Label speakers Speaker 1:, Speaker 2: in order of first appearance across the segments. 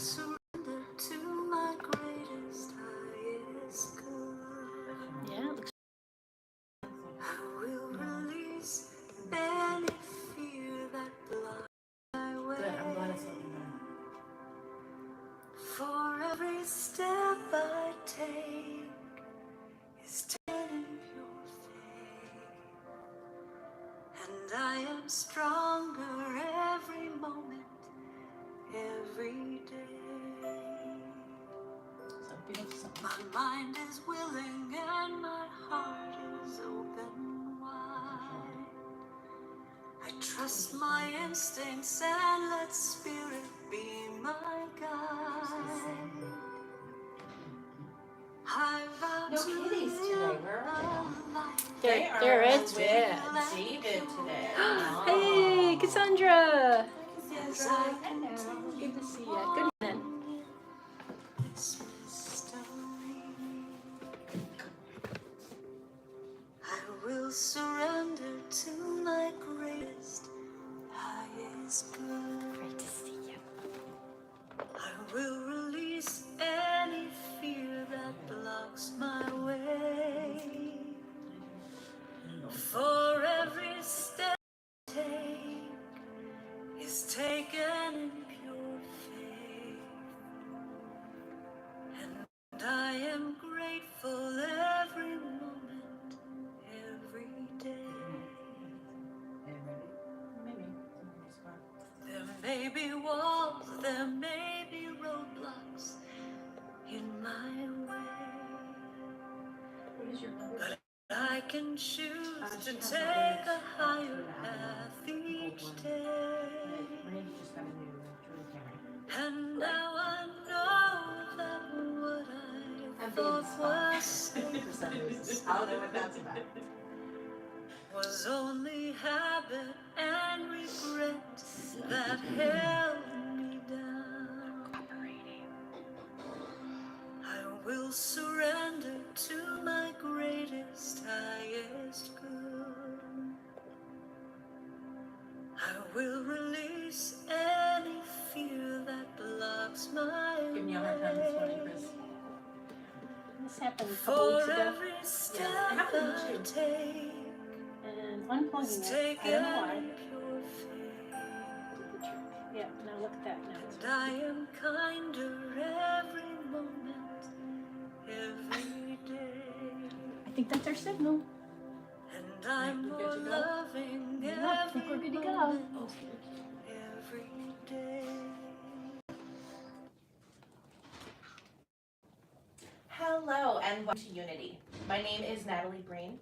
Speaker 1: surrender to my greatest, highest good.
Speaker 2: Yeah, it looks
Speaker 1: I will release any fear that blocks my way.
Speaker 3: Good, I'm glad it's looking good.
Speaker 1: For every step I take is taken in pure faith, and I am stronger every moment, every day.
Speaker 3: So beautiful.
Speaker 1: My mind is willing and my heart is open wide. I trust my instincts and let spirit be my guide. I vow
Speaker 3: No
Speaker 1: to
Speaker 3: kitties today,
Speaker 1: live
Speaker 3: where are
Speaker 1: a life
Speaker 3: They
Speaker 2: they're
Speaker 3: are
Speaker 2: Ed's
Speaker 3: with
Speaker 2: beds.
Speaker 3: David today.
Speaker 2: Hey, Cassandra.
Speaker 3: Cassandra. Hello.
Speaker 2: Good to see you. Good evening.
Speaker 1: this mystery. I will surrender to my greatest, highest good.
Speaker 2: Great to see you.
Speaker 1: I will release any fear that blocks my way. For every step I take is taken in pure faith, and I am grateful every moment, every day.
Speaker 3: Maybe.
Speaker 1: There may be walls, there may be roadblocks in my way,
Speaker 3: What is your number?
Speaker 1: but I can choose to take a higher path each day.
Speaker 3: Randy just got a new Jordan camera.
Speaker 1: And now I know that what I thought was safe
Speaker 3: For some reason. I don't know what that's about.
Speaker 1: was only habit and regret that held me down. I will surrender to my greatest, highest good. I will release any fear that blocks my
Speaker 3: Giving you a hard time this morning,
Speaker 1: way.
Speaker 3: Chris.
Speaker 2: This happened a couple weeks
Speaker 1: For
Speaker 2: ago.
Speaker 1: every step
Speaker 3: happened
Speaker 1: I
Speaker 3: too.
Speaker 1: take
Speaker 2: And unplugging
Speaker 1: is
Speaker 2: it. I
Speaker 1: taken
Speaker 2: don't know why.
Speaker 1: in pure faith,
Speaker 2: Did the trick. Yeah, now look at that
Speaker 1: and
Speaker 2: now.
Speaker 1: I am kinder every moment, every day,
Speaker 2: I think that's our signal.
Speaker 1: and I'm
Speaker 3: We're
Speaker 1: more
Speaker 3: good to go?
Speaker 1: loving
Speaker 2: Yeah, I think we're
Speaker 1: every
Speaker 2: good to go.
Speaker 1: moment, every day.
Speaker 3: Hello and welcome to Unity. My name is Natalie Breen.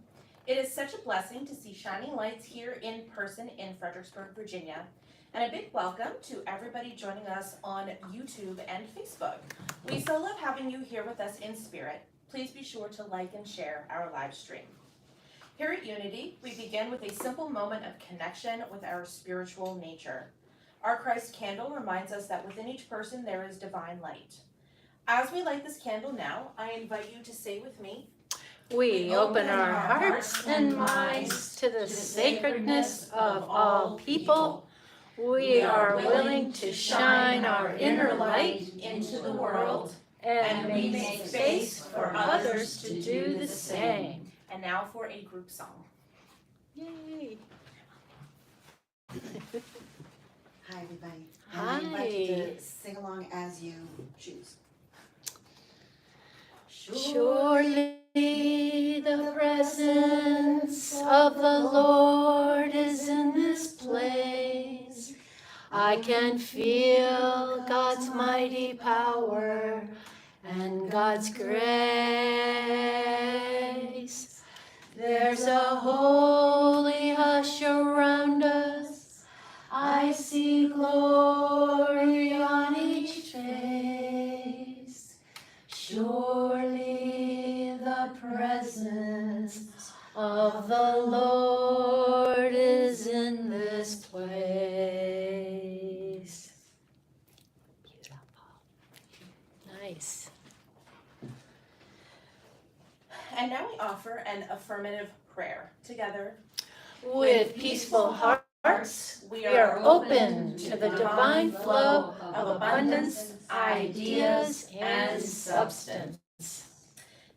Speaker 3: It is such a blessing to see shining lights here in person in Fredericksburg, Virginia. And a big welcome to everybody joining us on YouTube and Facebook. We so love having you here with us in spirit. Please be sure to like and share our live stream. Here at Unity, we begin with a simple moment of connection with our spiritual nature. Our Christ candle reminds us that within each person there is divine light. As we light this candle now, I invite you to say with me,
Speaker 2: We open our hearts and minds to the sacredness of all people. We are willing to shine our inner light
Speaker 3: into the world,
Speaker 2: and make space for others to do the same.
Speaker 3: And now for a group song.
Speaker 2: Yay!
Speaker 4: Hi, everybody.
Speaker 2: Hi.
Speaker 4: And I invite you to sing along as you choose.
Speaker 2: Surely the presence of the Lord is in this place. I can feel God's mighty power and God's grace. There's a holy hush around us. I see glory on each face. Surely the presence of the Lord is in this place. Beautiful. Nice.
Speaker 3: And now we offer an affirmative prayer together.
Speaker 2: With peaceful hearts hearts, we are open to the divine flow of abundance, ideas, and substance.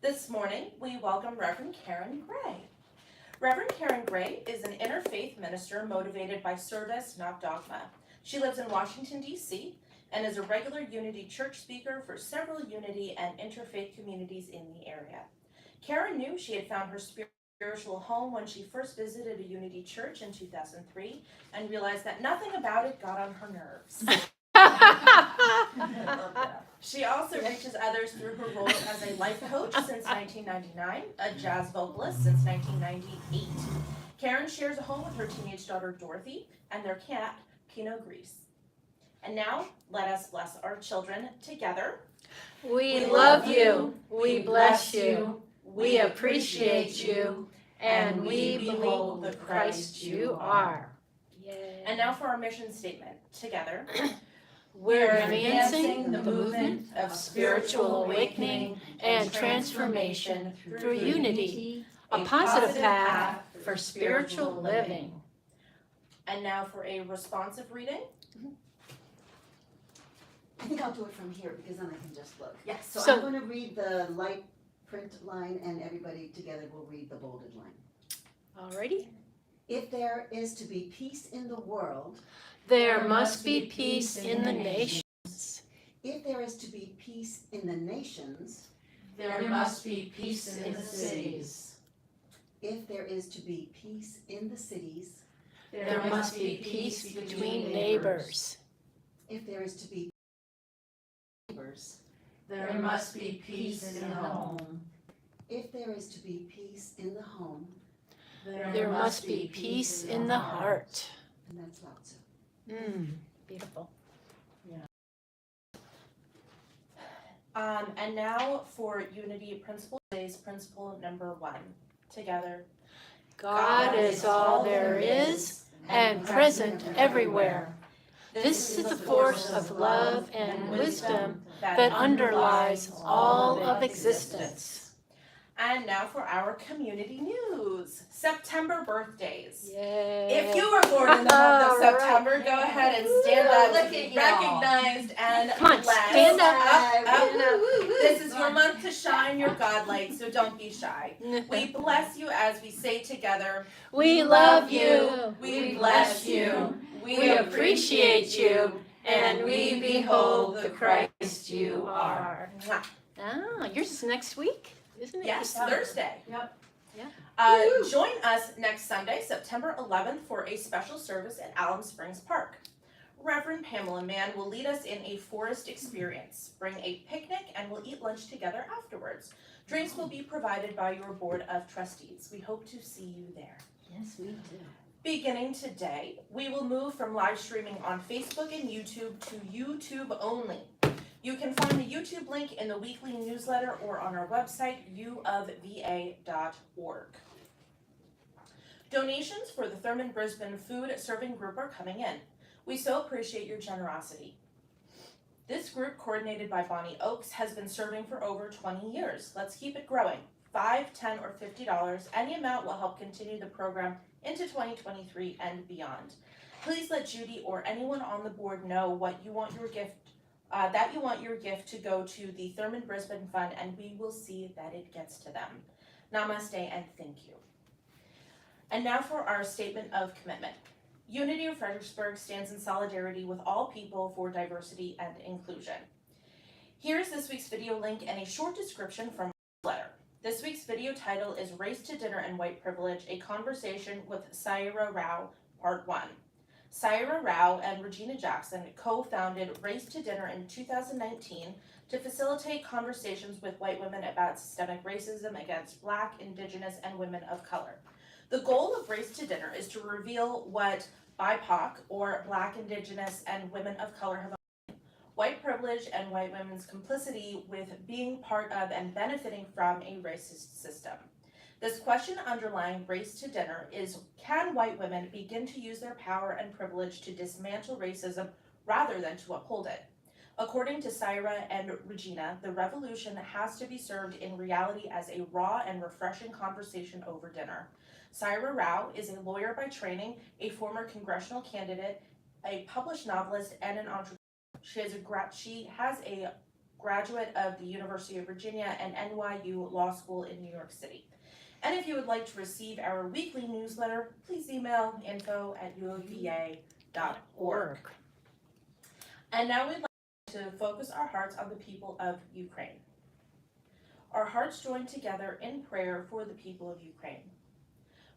Speaker 3: This morning, we welcome Reverend Karen Gray. Reverend Karen Gray is an interfaith minister motivated by service, not dogma. She lives in Washington, D.C., and is a regular Unity Church speaker for several Unity and interfaith communities in the area. Karen knew she had found her spiritual home when she first visited a Unity Church in 2003 and realized that nothing about it got on her nerves. She also reaches others through her role as a life coach since 1999, a jazz vocalist since 1998. Karen shares a home with her teenage daughter Dorothy and their cat, Pinot Gris. And now, let us bless our children together.
Speaker 2: We love you, we bless you, we appreciate you, and we behold the Christ you are.
Speaker 3: And now for our mission statement. Together,
Speaker 2: We're advancing the movement of spiritual awakening and transformation through unity, a positive path for spiritual living.
Speaker 3: and now for a responsive reading.
Speaker 4: I think I'll do it from here because then I can just look.
Speaker 3: Yes.
Speaker 4: So
Speaker 2: So-
Speaker 4: I'm gonna read the light print line and everybody together will read the bolded line.
Speaker 2: Alrighty.
Speaker 4: If there is to be peace in the world,
Speaker 2: There must be peace in the nations.
Speaker 4: if there is to be peace in the nations,
Speaker 5: There must be peace in the cities.
Speaker 4: if there is to be peace in the cities,
Speaker 2: There must be peace between neighbors.
Speaker 4: if there is to be neighbors,
Speaker 5: There must be peace in the home.
Speaker 4: if there is to be peace in the home,
Speaker 2: There must be peace in the heart.
Speaker 4: and that's Lao Tzu.
Speaker 2: Beautiful.
Speaker 3: And now for Unity Principle, today's principle number 1. Together.
Speaker 2: God is all there is and present everywhere. This is the force of love and wisdom that underlies all of existence.
Speaker 3: And now for our community news. September birthdays.
Speaker 2: Yay.
Speaker 3: If you were born in the month of
Speaker 2: All right.
Speaker 3: September, go ahead and stand up,
Speaker 5: Look
Speaker 3: to
Speaker 5: at
Speaker 3: be
Speaker 5: y'all.
Speaker 3: recognized and
Speaker 2: Come on,
Speaker 3: blessed.
Speaker 2: stand up.
Speaker 3: This is your month to shine your God light, so don't be shy. We bless you as we say together,
Speaker 2: We love you.
Speaker 3: we bless you,
Speaker 2: We appreciate you. And we behold the Christ you are.
Speaker 3: Mwah.
Speaker 2: Ah, yours is next week, isn't it?
Speaker 3: Yes, Thursday.
Speaker 5: Yep.
Speaker 2: Yeah.
Speaker 3: Join us next Sunday, September 11th, for a special service at Alum Springs Park. Reverend Pamela Mann will lead us in a forest experience. Bring a picnic and we'll eat lunch together afterwards. Drinks will be provided by your Board of Trustees. We hope to see you there.
Speaker 2: Yes, we do.
Speaker 3: Beginning today, we will move from live streaming on Facebook and YouTube to YouTube only. You can find the YouTube link in the weekly newsletter or on our website, uofva.org. Donations for the Thurman Brisbane Food Serving Group are coming in. We so appreciate your generosity. This group, coordinated by Bonnie Oakes, has been serving for over 20 years. Let's keep it growing. $5, $10, or $50, any amount will help continue the program into 2023 and beyond. Please let Judy or anyone on the board know what you want your gift, that you want your gift to go to the Thurman Brisbane Fund, and we will see that it gets to them. Namaste and thank you. And now for our statement of commitment. Unity of Fredericksburg stands in solidarity with all people for diversity and inclusion. Here's this week's video link and a short description from our letter. This week's video title is Race to Dinner and White Privilege, a conversation with Saira Rao, Part 1. Saira Rao and Regina Jackson co-founded Race to Dinner in 2019 to facilitate conversations with white women about systemic racism against Black, Indigenous, and women of color. The goal of Race to Dinner is to reveal what BIPOC, or Black, Indigenous, and women of color have white privilege and white women's complicity with being part of and benefiting from a racist system. This question underlying Race to Dinner is, can white women begin to use their power and privilege to dismantle racism rather than to uphold it? According to Syra and Regina, the revolution has to be served in reality as a raw and refreshing conversation over dinner. Syra Rao is a lawyer by training, a former congressional candidate, a published novelist, and an entrepreneur. She has a graduate of the University of Virginia and NYU Law School in New York City. And if you would like to receive our weekly newsletter, please email info@uova.org. And now we'd like to focus our hearts on the people of Ukraine. Our hearts join together in prayer for the people of Ukraine.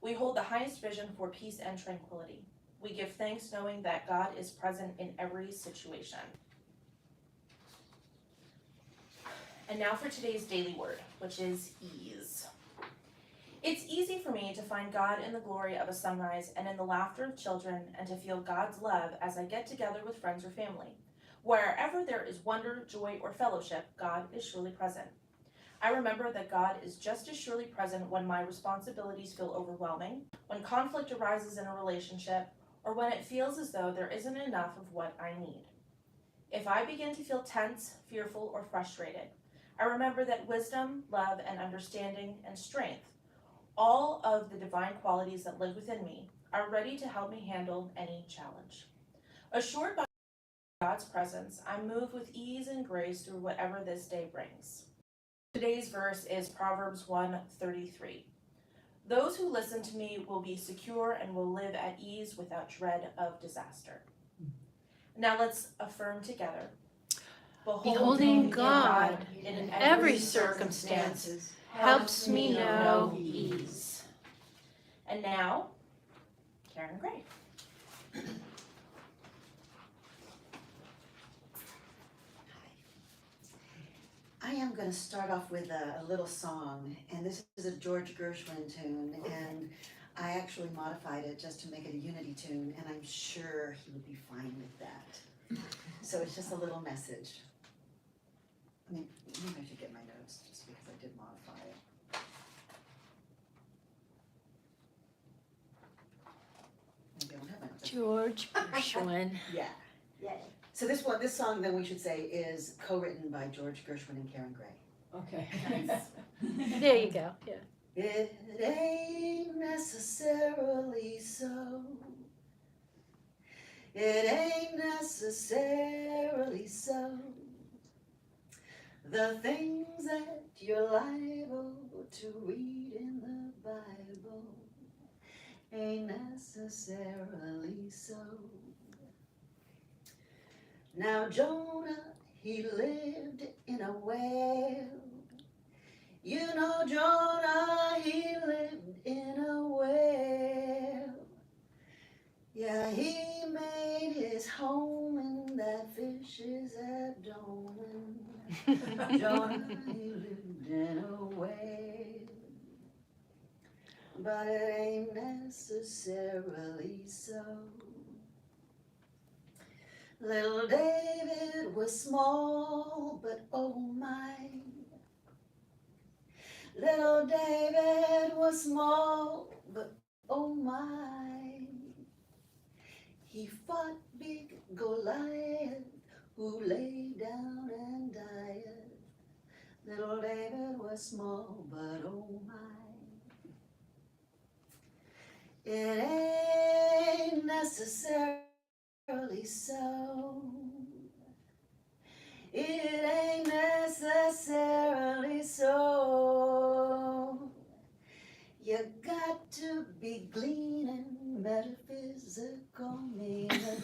Speaker 3: We hold the highest vision for peace and tranquility. We give thanks knowing that God is present in every situation. And now for today's daily word, which is ease. It's easy for me to find God in the glory of a sunrise and in the laughter of children, and to feel God's love as I get together with friends or family. Wherever there is wonder, joy, or fellowship, God is surely present. I remember that God is just as surely present when my responsibilities feel overwhelming, when conflict arises in a relationship, or when it feels as though there isn't enough of what I need. If I begin to feel tense, fearful, or frustrated, I remember that wisdom, love, and understanding, and strength, all of the divine qualities that live within me, are ready to help me handle any challenge. Assured by God's presence, I move with ease and grace through whatever this day brings. Today's verse is Proverbs 1:33. Those who listen to me will be secure and will live at ease without dread of disaster. Now let's affirm together.
Speaker 2: Beholding God in every circumstance helps me know ease.
Speaker 3: And now, Karen Gray.
Speaker 4: I am going to start off with a little song, and this is a George Gershwin tune, and I actually modified it just to make it a unity tune, and I'm sure he would be fine with that. So it's just a little message. I mean, maybe I should get my notes just because I did modify it. Maybe I don't have my notes.
Speaker 2: George Gershwin.
Speaker 4: Yeah. Yay. So this song, then we should say, is co-written by George Gershwin and Karen Gray.
Speaker 5: Okay.
Speaker 3: Nice.
Speaker 2: There you go. Yeah.
Speaker 4: It ain't necessarily so. It ain't necessarily so. The things that you're liable to read in the Bible ain't necessarily so. Now Jonah, he lived in a whale. You know Jonah, he lived in a whale. Yeah, he made his home in that fish's abdomen. Jonah, he lived in a whale. But it ain't necessarily so. Little David was small, but oh my. Little David was small, but oh my. He fought big Goliath, who lay down and died. Little David was small, but oh my. It ain't necessarily so. It ain't necessarily so. You got to be gleaning metaphysical meaning.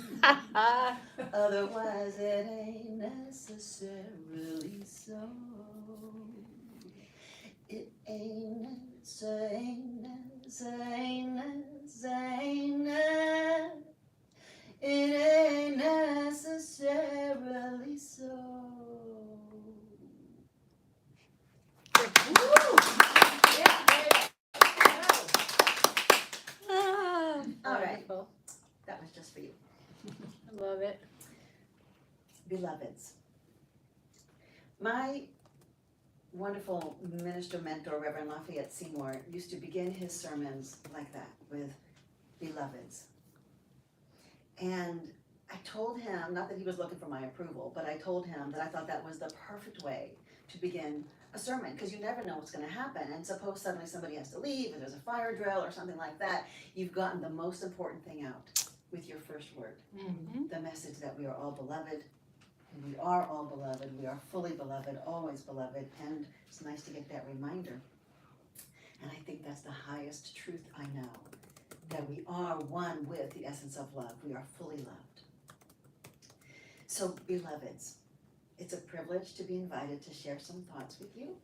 Speaker 4: Otherwise it ain't necessarily so. It ain't it ain't necessarily so. All right.
Speaker 2: Wonderful.
Speaker 4: That was just for you.
Speaker 2: I love it.
Speaker 4: Beloveds. My wonderful minister mentor, Reverend Lafayette Seymour, used to begin his sermons like that, with beloveds. And I told him, not that he was looking for my approval, but I told him that I thought that was the perfect way to begin a sermon, because you never know what's gonna happen, and suppose suddenly somebody has to leave, or there's a fire drill or something like that, you've gotten the most important thing out with your first word.
Speaker 2: Mhm.
Speaker 4: The message that we are all beloved, and we are all beloved, we are fully beloved, always beloved, and it's nice to get that reminder. And I think that's the highest truth I know, that we are one with the essence of love, we are fully loved. So, beloveds, it's a privilege to be invited to share some thoughts with you.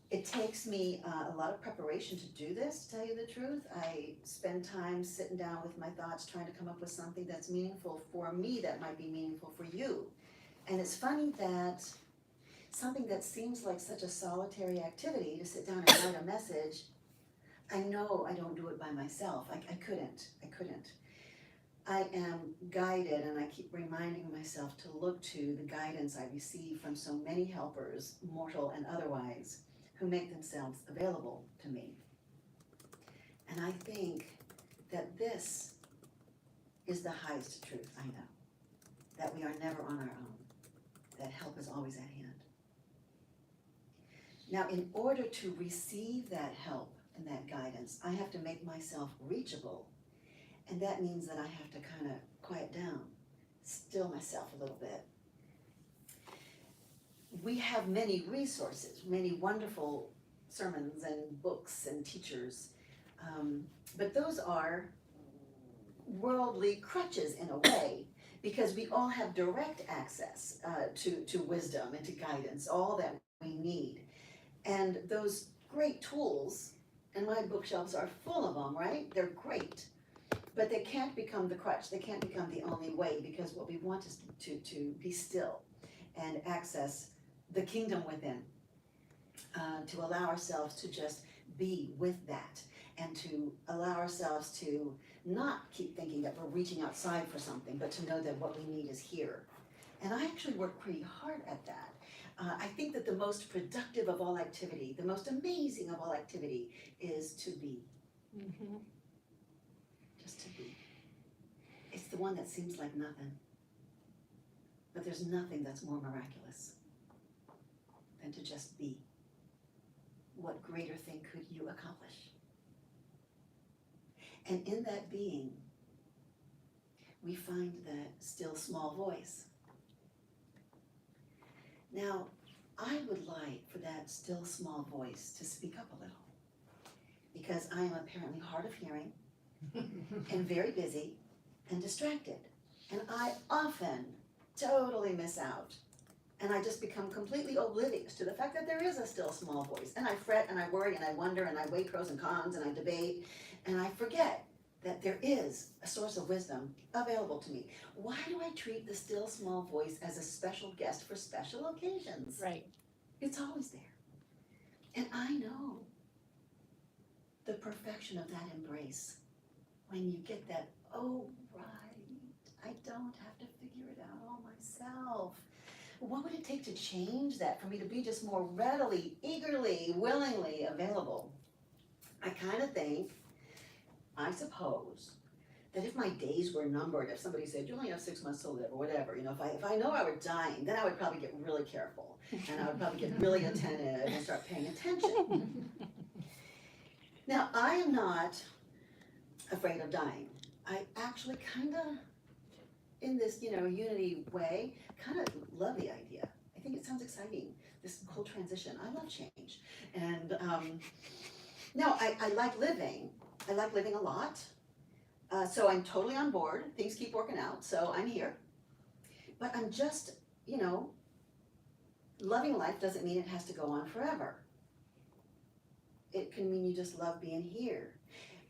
Speaker 4: It takes me a lot of preparation to do this, to tell you the truth. I spend time sitting down with my thoughts, trying to come up with something that's meaningful for me, that might be meaningful for you. And it's funny that something that seems like such a solitary activity, to sit down and write a message, I know I don't do it by myself. I couldn't. I am guided, and I keep reminding myself to look to the guidance I receive from so many helpers, mortal and otherwise, who make themselves available to me. And I think that this is the highest truth I know, that we are never on our own, that help is always at hand. Now, in order to receive that help and that guidance, I have to make myself reachable. And that means that I have to kind of quiet down, still myself a little bit. We have many resources, many wonderful sermons and books and teachers, but those are worldly crutches in a way, because we all have direct access to wisdom and to guidance, all that we need. And those great tools, and my bookshelves are full of them, right? They're great. But they can't become the crutch, they can't become the only way, because what we want is to be still and access the kingdom within, to allow ourselves to just be with that, and to allow ourselves to not keep thinking that we're reaching outside for something, but to know that what we need is here. And I actually work pretty hard at that. I think that the most productive of all activity, the most amazing of all activity, is to be.
Speaker 2: Mhm.
Speaker 4: Just to be. It's the one that seems like nothing. But there's nothing that's more miraculous than to just be. What greater thing could you accomplish? And in that being, we find that still small voice. Now, I would like for that still small voice to speak up a little, because I am apparently hard of hearing and very busy and distracted. And I often totally miss out. And I just become completely oblivious to the fact that there is a still small voice. And I fret and I worry and I wonder and I weigh pros and cons and I debate. And I forget that there is a source of wisdom available to me. Why do I treat the still small voice as a special guest for special occasions?
Speaker 2: Right.
Speaker 4: It's always there. And I know the perfection of that embrace. When you get that, oh, right, I don't have to figure it out all myself. What would it take to change that, for me to be just more readily, eagerly, willingly available? I kind of think, I suppose, that if my days were numbered, if somebody said, you only have 6 months to live, or whatever, if I know I were dying, then I would probably get really careful. And I would probably get really attentive and start paying attention. Now, I am not afraid of dying. I actually kind of, in this, unity way, kind of love the idea. I think it sounds exciting, this whole transition. I love change. And no, I like living. I like living a lot. So I'm totally on board. Things keep working out, so I'm here. But I'm just, loving life doesn't mean it has to go on forever. It can mean you just love being here.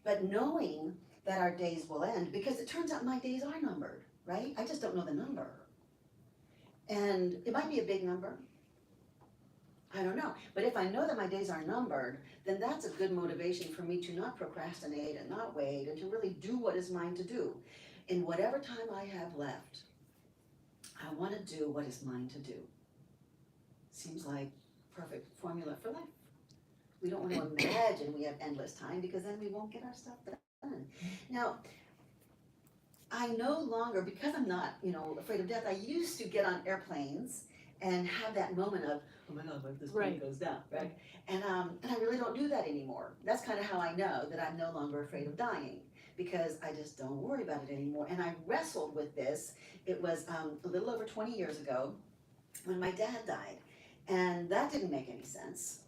Speaker 4: But knowing that our days will end, because it turns out my days are numbered, right? I just don't know the number. And it might be a big number. I don't know. But if I know that my days are numbered, then that's a good motivation for me to not procrastinate and not wait, and to really do what is mine to do. In whatever time I have left, I want to do what is mine to do. Seems like perfect formula for life. We don't want to imagine we have endless time, because then we won't get our stuff done. Now, I no longer, because I'm not, afraid of death, I used to get on airplanes and have that moment of, oh my God, what if this plane
Speaker 2: Right.
Speaker 4: goes down, right? And I really don't do that anymore. That's kind of how I know that I'm no longer afraid of dying, because I just don't worry about it anymore. And I wrestled with this. It was a little over 20 years ago when my dad died. And that didn't make any sense,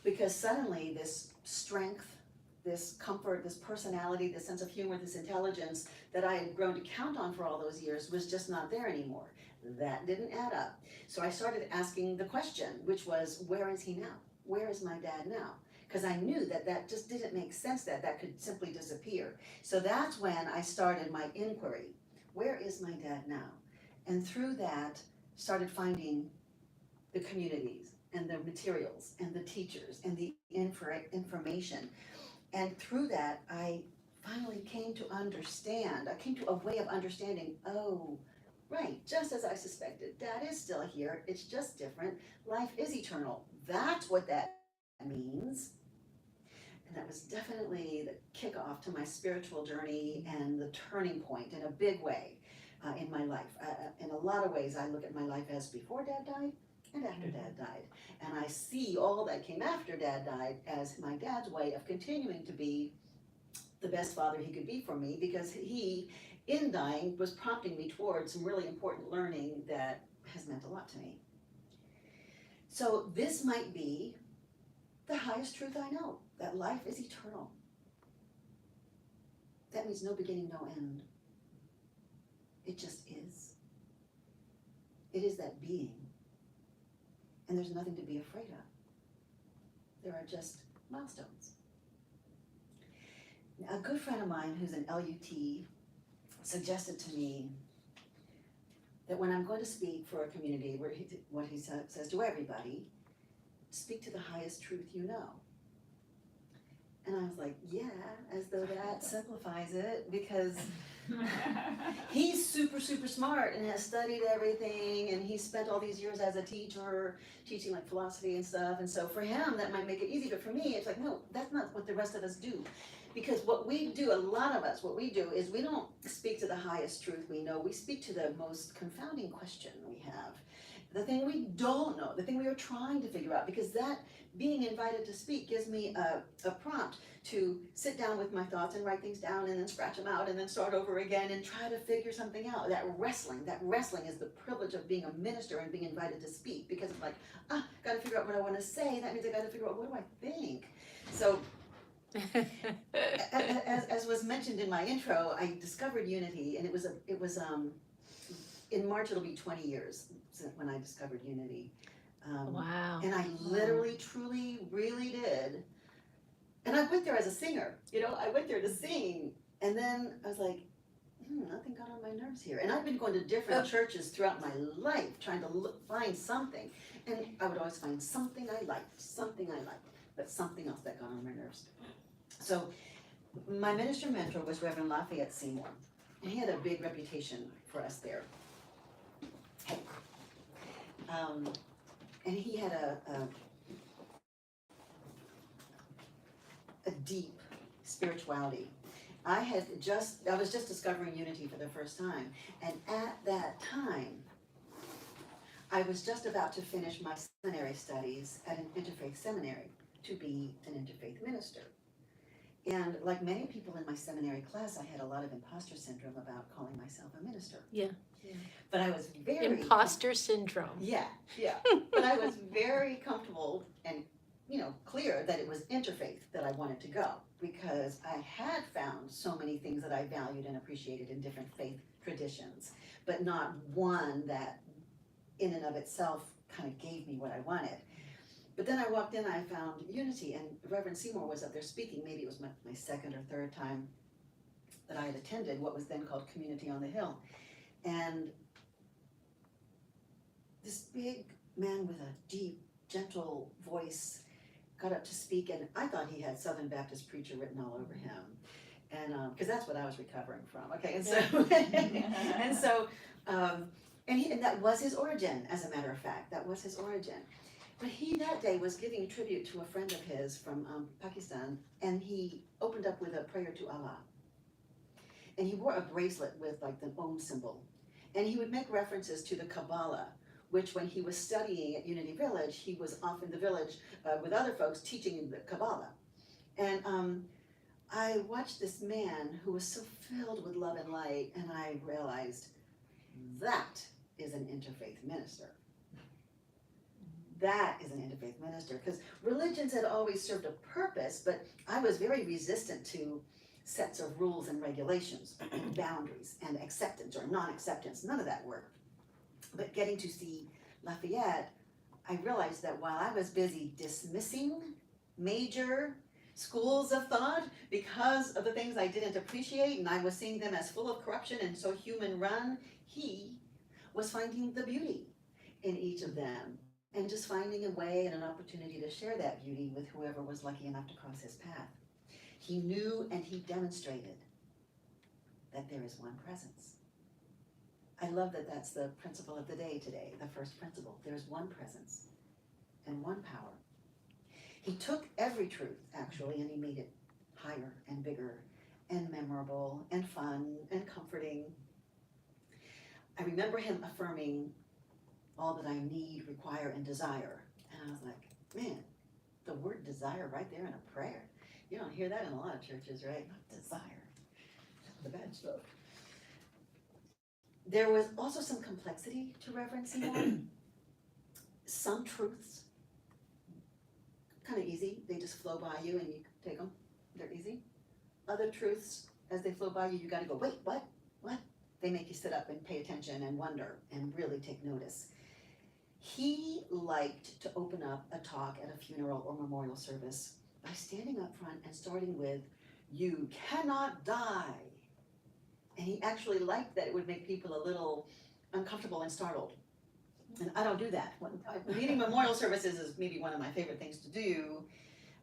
Speaker 4: because suddenly this strength, this comfort, this personality, this sense of humor, this intelligence that I had grown to count on for all those years was just not there anymore. That didn't add up. So I started asking the question, which was, where is he now? Where is my dad now? Because I knew that that just didn't make sense, that could simply disappear. So that's when I started my inquiry. Where is my dad now? And through that, started finding the communities and the materials and the teachers and the information. And through that, I finally came to understand, I came to a way of understanding, oh, right, just as I suspected, Dad is still here, it's just different. Life is eternal. That's what that means. And that was definitely the kickoff to my spiritual journey and the turning point in a big way in my life. In a lot of ways, I look at my life as before Dad died and after Dad died. And I see all that came after Dad died as my dad's way of continuing to be the best father he could be for me, because he, in dying, was prompting me towards some really important learning that has meant a lot to me. So this might be the highest truth I know, that life is eternal. That means no beginning, no end. It just is. It is that being. And there's nothing to be afraid of. There are just milestones. A good friend of mine who's an LUT suggested to me that when I'm going to speak for a community, where what he says to everybody, speak to the highest truth you know. And I was like, yeah, as though that simplifies it, because he's super, super smart and has studied everything, and he's spent all these years as a teacher, teaching like philosophy and stuff, and so for him that might make it easy, but for me it's like, no, that's not what the rest of us do. Because what we do, a lot of us, what we do is we don't speak to the highest truth we know, we speak to the most confounding question we have. The thing we don't know, the thing we are trying to figure out, because that being invited to speak gives me a prompt to sit down with my thoughts and write things down and then scratch them out and then start over again and try to figure something out. That wrestling is the privilege of being a minister and being invited to speak, because it's like, gotta figure out what I wanna say, that means I gotta figure out what do I think. So, as was mentioned in my intro, I discovered Unity, and it was in March it'll be 20 years since when I discovered Unity.
Speaker 2: Wow.
Speaker 4: And I literally, truly, really did. And I went there as a singer, I went there to sing. And then I was like, nothing got on my nerves here. And I've been going to different churches throughout my life, trying to find something. And I would always find something I liked, but something else that got on my nerves. So my minister mentor was Reverend Lafayette Seymour. And he had a big reputation for us there. And he had a deep spirituality. I was just discovering Unity for the first time. And at that time, I was just about to finish my seminary studies at an interfaith seminary to be an interfaith minister. And like many people in my seminary class, I had a lot of imposter syndrome about calling myself a minister.
Speaker 2: Yeah.
Speaker 4: But I was very
Speaker 2: Imposter syndrome.
Speaker 4: Yeah. But I was very comfortable and clear that it was interfaith that I wanted to go, because I had found so many things that I valued and appreciated in different faith traditions, but not one that in and of itself kind of gave me what I wanted. But then I walked in and I found Unity, and Reverend Seymour was up there speaking. Maybe it was my second or third time that I had attended what was then called Community on the Hill. And this big man with a deep, gentle voice got up to speak, and I thought he had Southern Baptist preacher written all over him. And because that's what I was recovering from, okay, and so and that was his origin, as a matter of fact, that was his origin. But he that day was giving tribute to a friend of his from Pakistan, and he opened up with a prayer to Allah. and he wore a bracelet with like the Om symbol. And he would make references to the Kabbalah, which when he was studying at Unity Village, he was off in the village with other folks teaching the Kabbalah. And I watched this man who was so filled with love and light, and I realized that is an interfaith minister. That is an interfaith minister, because religions had always served a purpose, but I was very resistant to sets of rules and regulations and boundaries and acceptance or non-acceptance, none of that worked. But getting to see Lafayette, I realized that while I was busy dismissing major schools of thought because of the things I didn't appreciate, and I was seeing them as full of corruption and so human run, he was finding the beauty in each of them and just finding a way and an opportunity to share that beauty with whoever was lucky enough to cross his path. He knew and he demonstrated that there is one presence. I love that that's the principle of the day today, the first principle. There's one presence and one power. He took every truth, actually, and he made it higher and bigger and memorable and fun and comforting. I remember him affirming all that I need, require, and desire. And I was like, man, the word desire right there in a prayer. You don't hear that in a lot of churches, right? Not desire. The bad stuff. There was also some complexity to Reverend Seymour. Some truths, kind of easy. They just flow by you and you take them. They're easy. Other truths, as they flow by you, you got to go, wait, what? What? They make you sit up and pay attention and wonder and really take notice. He liked to open up a talk at a funeral or memorial service by standing up front and starting with, "You cannot die." And he actually liked that it would make people a little uncomfortable and startled. And I don't do that. Leading memorial services is maybe one of my favorite things to do.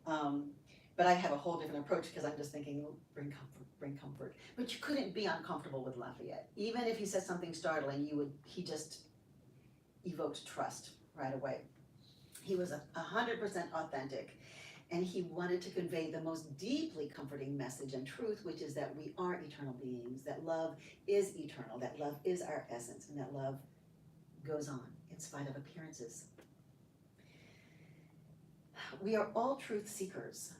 Speaker 4: But I have a whole different approach because I'm just thinking, oh, bring comfort, bring comfort. But you couldn't be uncomfortable with Lafayette. Even if he said something startling, he just evoked trust right away. He was 100% authentic. And he wanted to convey the most deeply comforting message and truth, which is that we are eternal beings, that love is eternal, that love is our essence, and that love goes on in spite of appearances. We are all truth seekers.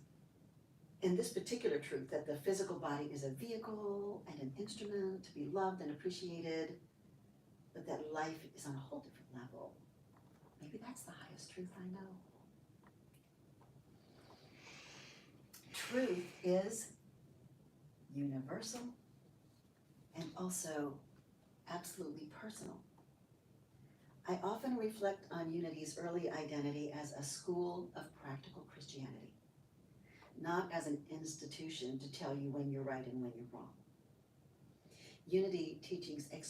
Speaker 4: And this particular truth, that the physical body is a vehicle and an instrument to be loved and appreciated, but that life is on a whole different level. Maybe that's the highest truth I know. Truth is universal and also absolutely personal. I often reflect on Unity's early identity as a school of practical Christianity, not as an institution to tell you when you're right and when you're wrong. Unity teachings they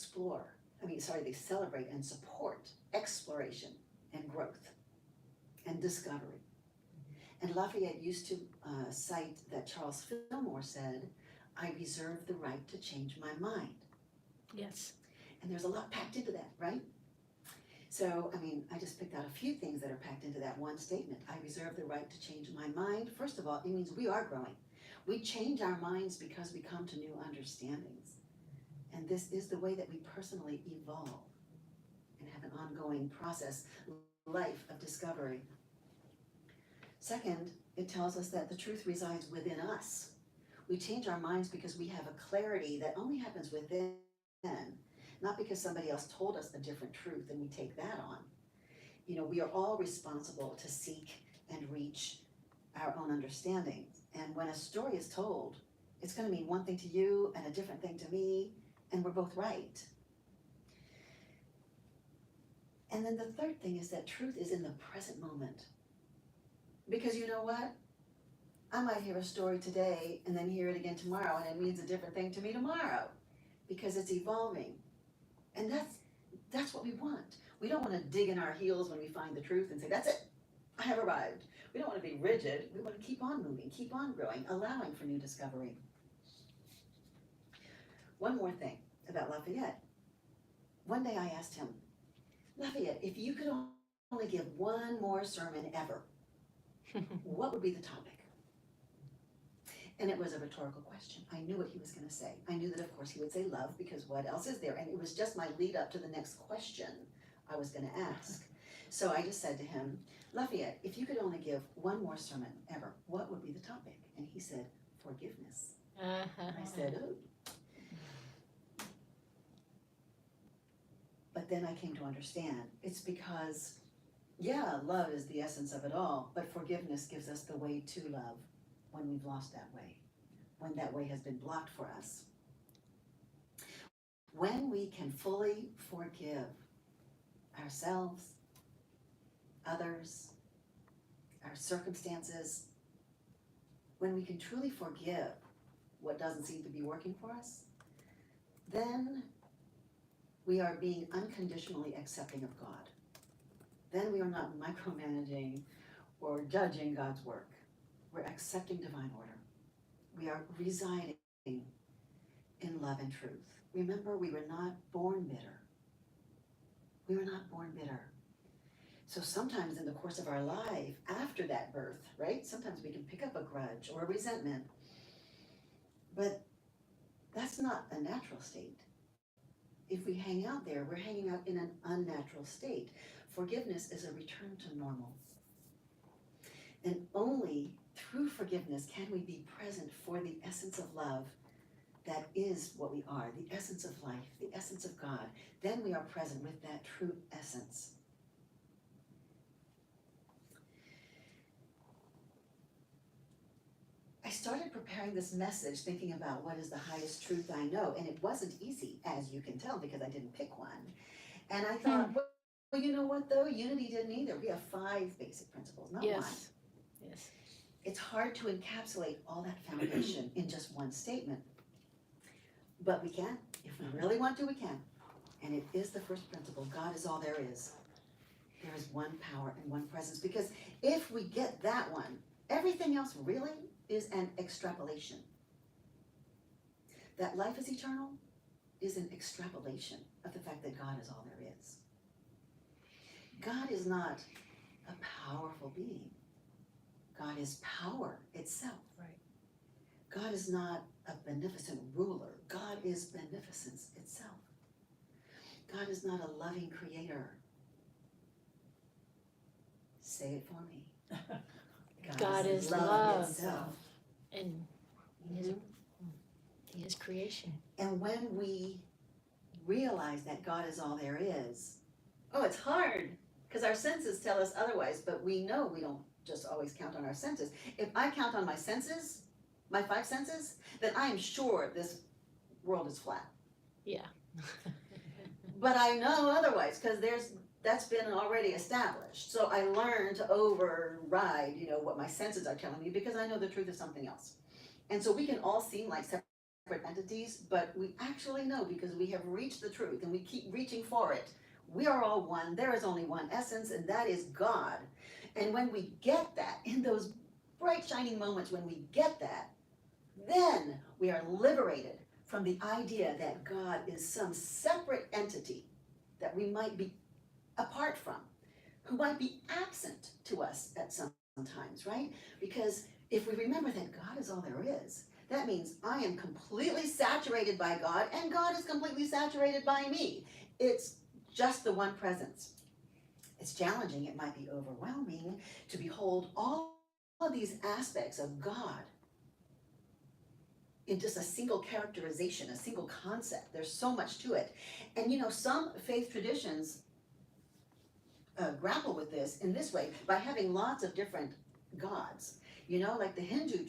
Speaker 4: celebrate and support exploration and growth and discovery. And Lafayette used to cite that Charles Fillmore said, "I reserve the right to change my mind."
Speaker 2: Yes.
Speaker 4: And there's a lot packed into that, right? So, I just picked out a few things that are packed into that one statement. I reserve the right to change my mind. First of all, it means we are growing. We change our minds because we come to new understandings. And this is the way that we personally evolve and have an ongoing process, life of discovery. Second, it tells us that the truth resides within us. We change our minds because we have a clarity that only happens within, not because somebody else told us a different truth and we take that on. We are all responsible to seek and reach our own understanding. And when a story is told, it's going to mean one thing to you and a different thing to me, and we're both right. And then the third thing is that truth is in the present moment. Because you know what? I might hear a story today and then hear it again tomorrow, and it means a different thing to me tomorrow because it's evolving. And that's what we want. We don't want to dig in our heels when we find the truth and say, that's it, I have arrived. We don't want to be rigid. We want to keep on moving, keep on growing, allowing for new discovery. One more thing about Lafayette. One day I asked him, Lafayette, if you could only give one more sermon ever, what would be the topic? And it was a rhetorical question. I knew what he was going to say. I knew that, of course, he would say love, because what else is there? And it was just my lead up to the next question I was going to ask. So I just said to him, Lafayette, if you could only give one more sermon ever, what would be the topic? And he said, forgiveness. I said, oh. But then I came to understand it's because, yeah, love is the essence of it all, but forgiveness gives us the way to love when we've lost that way, when that way has been blocked for us. When we can fully forgive ourselves, others, our circumstances, when we can truly forgive what doesn't seem to be working for us, then we are being unconditionally accepting of God. Then we are not micromanaging or judging God's work. We're accepting divine order. We are residing in love and truth. Remember, we were not born bitter. We were not born bitter. So sometimes in the course of our life, after that birth, right? Sometimes we can pick up a grudge or a resentment. But that's not a natural state. If we hang out there, we're hanging out in an unnatural state. Forgiveness is a return to normal. And only through forgiveness can we be present for the essence of love that is what we are, the essence of life, the essence of God. Then we are present with that true essence. I started preparing this message thinking about what is the highest truth I know, and it wasn't easy, as you can tell, because I didn't pick one. And I thought, well, you know what though? Unity didn't either. We have 5 basic principles, not one.
Speaker 2: Yes.
Speaker 4: It's hard to encapsulate all that foundation in just one statement. But we can. If we really want to, we can. And it is the first principle. God is all there is. There is one power and one presence. Because if we get that one, everything else really is an extrapolation. That life is eternal is an extrapolation of the fact that God is all there is. God is not a powerful being. God is power itself.
Speaker 2: Right.
Speaker 4: God is not a beneficent ruler. God is beneficence itself. God is not a loving creator. Say it for me.
Speaker 2: God is love.
Speaker 4: itself.
Speaker 2: And he is creation.
Speaker 4: And when we realize that God is all there is, oh, it's hard because our senses tell us otherwise, but we know we don't just always count on our senses. If I count on my senses, my 5 senses, then I am sure this world is flat.
Speaker 2: Yeah.
Speaker 4: But I know otherwise because that's been already established. So I learn to override, what my senses are telling me because I know the truth is something else. And so we can all seem like separate entities, but we actually know because we have reached the truth and we keep reaching for it. We are all one. There is only one essence, and that is God. And when we get that, in those bright shining moments when we get that, then we are liberated from the idea that God is some separate entity that we might be apart from, who might be absent to us at some times, right? Because if we remember that God is all there is, that means I am completely saturated by God and God is completely saturated by me. It's just the one presence. It's challenging, it might be overwhelming to behold all of these aspects of God in just a single characterization, a single concept. There's so much to it. And some faith traditions grapple with this in this way by having lots of different gods. Like the Hindu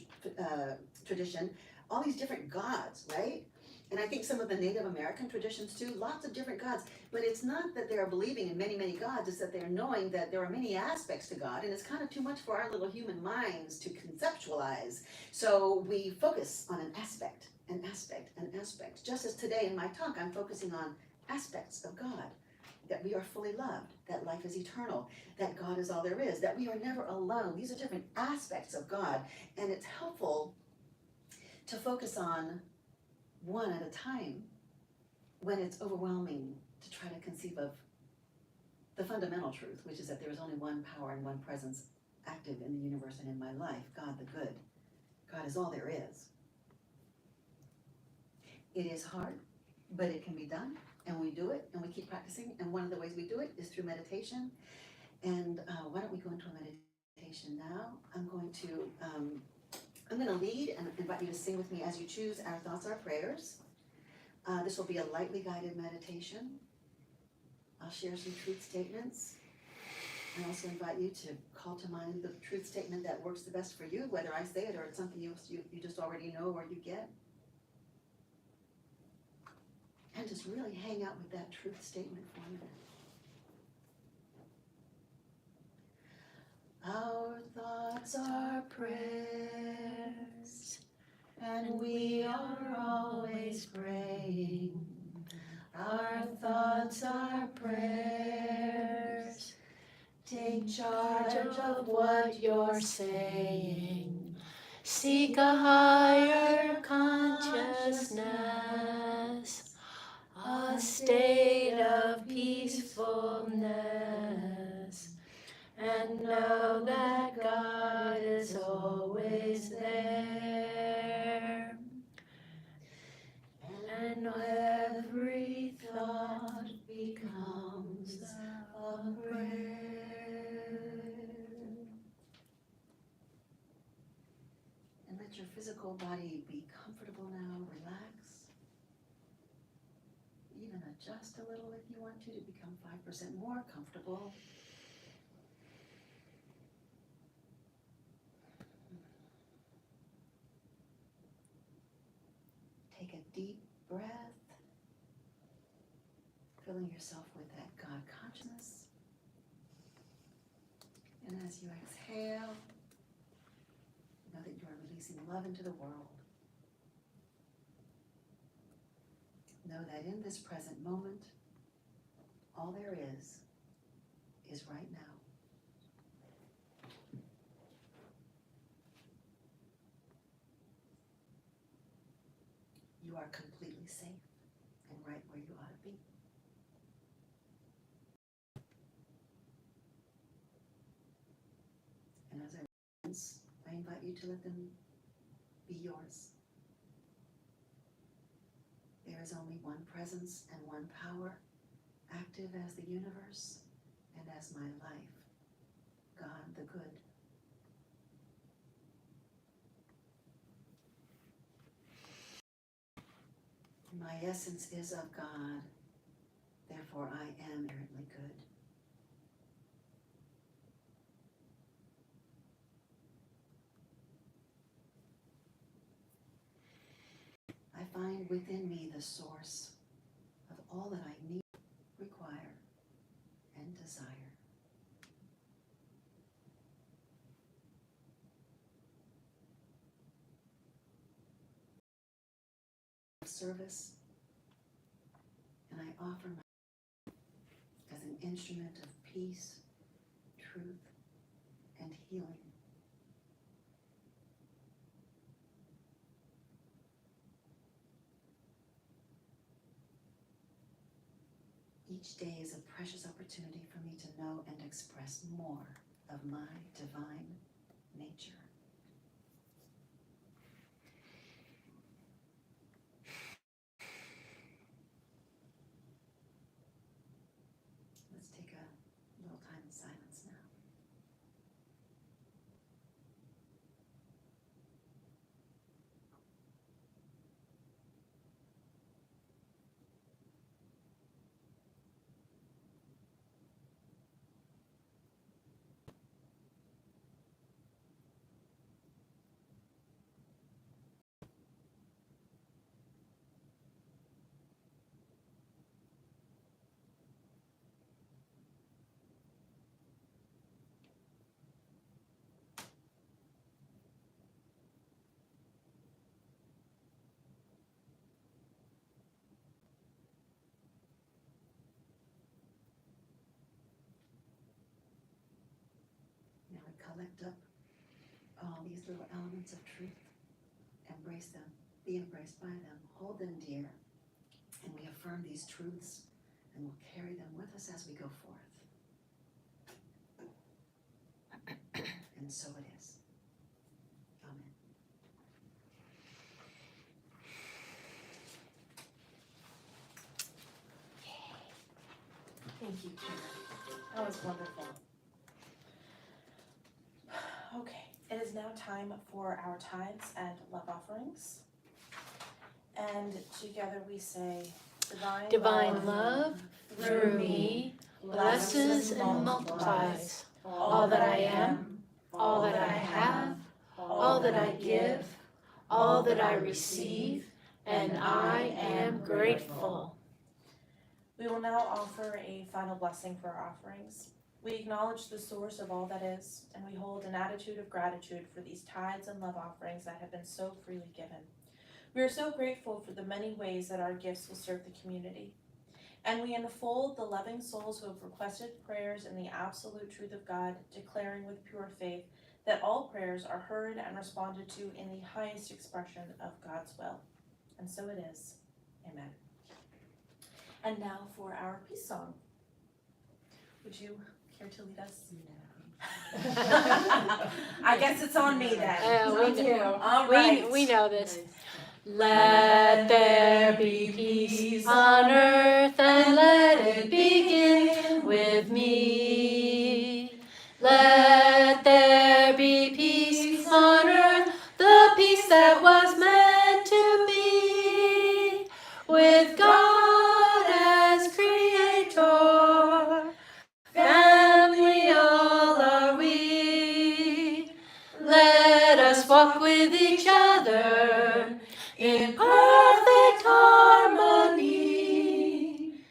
Speaker 4: tradition, all these different gods, right? And I think some of the Native American traditions too, lots of different gods. But it's not that they're believing in many, many gods, it's that they're knowing that there are many aspects to God, and it's kind of too much for our little human minds to conceptualize. So we focus on an aspect, an aspect, an aspect. Just as today in my talk, I'm focusing on aspects of God. That we are fully loved, that life is eternal, that God is all there is, that we are never alone. These are different aspects of God, and it's helpful to focus on one at a time when it's overwhelming to try to conceive of the fundamental truth, which is that there is only one power and one presence active in the universe and in my life, God the good. God is all there is. It is hard, but it can be done, and we do it, and we keep practicing, and one of the ways we do it is through meditation. And why don't we go into a meditation now? I'm going to lead and invite you to sing with me as you choose our thoughts, our prayers. This will be a lightly guided meditation. I'll share some truth statements. I also invite you to call to mind the truth statement that works the best for you, whether I say it or it's something you just already know or you get. And just really hang out with that truth statement for a minute. Our thoughts are prayers, and we are always praying. Our thoughts are prayers. Take charge of what you're saying. Seek a higher consciousness, a state of peacefulness, and know that God is always there. And every thought becomes a prayer. And let your physical body be comfortable now. Relax. Even adjust a little if you want to become 5% more comfortable. Take a deep breath, filling yourself with that God consciousness. And as you exhale, know that you are releasing love into the world. Know that in this present moment, all there is right now. You are completely safe and right where you ought to be. And as I invite you to let them be yours. There is only one presence and one power, active as the universe and as my life, God the good. My essence is of God, therefore I am inherently good. I find within me the source of all that I need, require, and desire. Service, and I offer myself as an instrument of peace, truth, and healing. Each day is a precious opportunity for me to know and express more of my divine nature. Let's take a little time in silence now. Now we collect up all these little elements of truth, embrace them, be embraced by them, hold them dear, and we affirm these truths and we'll carry them with us as we go forth. And so it is. Amen.
Speaker 3: That was wonderful. Okay, it is now time for our tithes and love offerings. And together we say,
Speaker 2: Divine love through me blesses and multiplies all that I am, all that I have, all that I give, all that I receive, and I am grateful.
Speaker 3: We will now offer a final blessing for our offerings. We acknowledge the source of all that is, and we hold an attitude of gratitude for these tithes and love offerings that have been so freely given. We are so grateful for the many ways that our gifts will serve the community. And we enfold the loving souls who have requested prayers in the absolute truth of God, declaring with pure faith that all prayers are heard and responded to in the highest expression of God's will. And so it is. Amen. And now for our peace song. Would you care to lead us? I guess it's on me then. All right.
Speaker 2: We know this. Let there be peace on earth, and let it begin with me. Let there be peace on earth, the peace that was meant to be, with God as creator. Family all are we. Let us walk with each other in perfect harmony.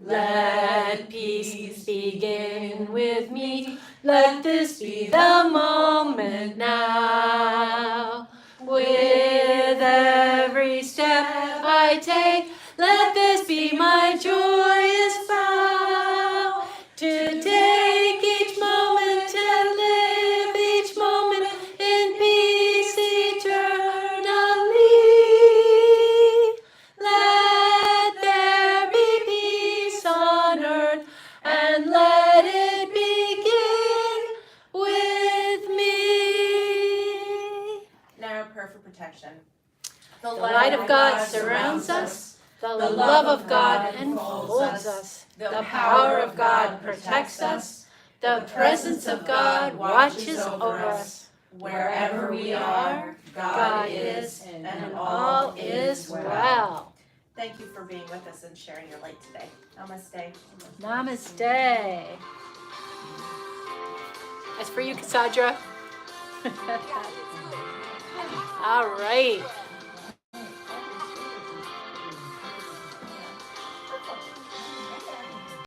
Speaker 2: Let peace begin with me. Let this be the moment now. With every step I take, let this be my joyous vow. To take each moment and live each moment in peace eternally. Let there be peace on earth, and let it begin with me.
Speaker 3: Now a prayer for protection. The
Speaker 2: The light of God surrounds us. The love of God enfolds us. The power of God protects us. The presence of God watches over us. Wherever we are, God is, and all is well.
Speaker 3: Thank you for being with us and sharing your light today. Namaste.
Speaker 2: Namaste. As for you, Cassandra. All right.